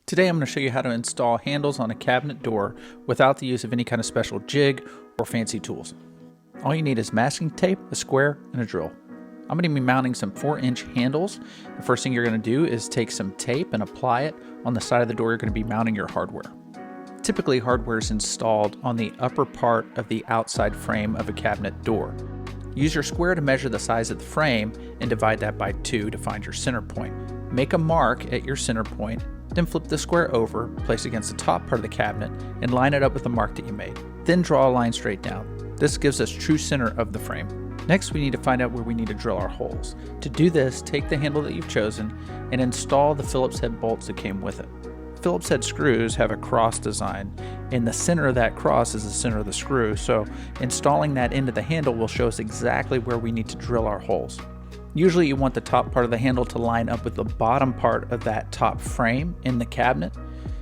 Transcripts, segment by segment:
Today I'm going to show you how to install handles on a cabinet door without the use of any kind of special jig or fancy tools. All you need is masking tape, a square, and a drill. I'm going to be mounting some 4-inch handles. The first thing you're going to do is take some tape and apply it on the side of the door you're going to be mounting your hardware. Typically, hardware is installed on the upper part of the outside frame of a cabinet door. Use your square to measure the size of the frame and divide that by 2 to find your center point. Make a mark at your center point, then flip the square over, place it against the top part of the cabinet, and line it up with the mark that you made. Then draw a line straight down. This gives us true center of the frame. Next, we need to find out where we need to drill our holes. To do this, take the handle that you've chosen and install the Phillips head bolts that came with it. Phillips head screws have a cross design, and the center of that cross is the center of the screw, so installing that into the handle will show us exactly where we need to drill our holes. Usually you want the top part of the handle to line up with the bottom part of that top frame in the cabinet,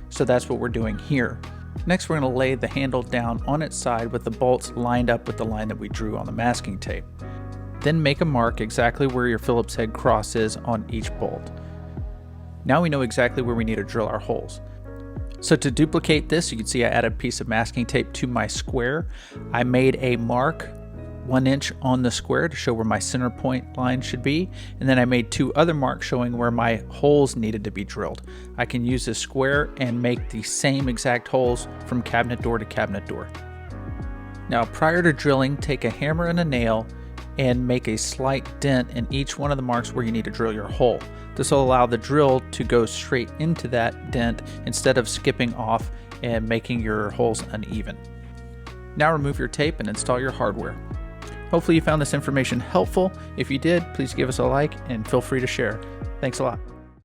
so that's what we're doing here. Next, we're going to lay the handle down on its side with the bolts lined up with the line that we drew on the masking tape. Then make a mark exactly where your Phillips head cross is on each bolt. Now we know exactly where we need to drill our holes. So to duplicate this, you can see I added a piece of masking tape to my square. I made a mark 1 inch on the square to show where my center point line should be, and then I made 2 other marks showing where my holes needed to be drilled. I can use this square and make the same exact holes from cabinet door to cabinet door. Now, prior to drilling, take a hammer and a nail and make a slight dent in each one of the marks where you need to drill your hole. This will allow the drill to go straight into that dent instead of skipping off and making your holes uneven. Now remove your tape and install your hardware. Hopefully you found this information helpful. If you did, please give us a like and feel free to share. Thanks a lot.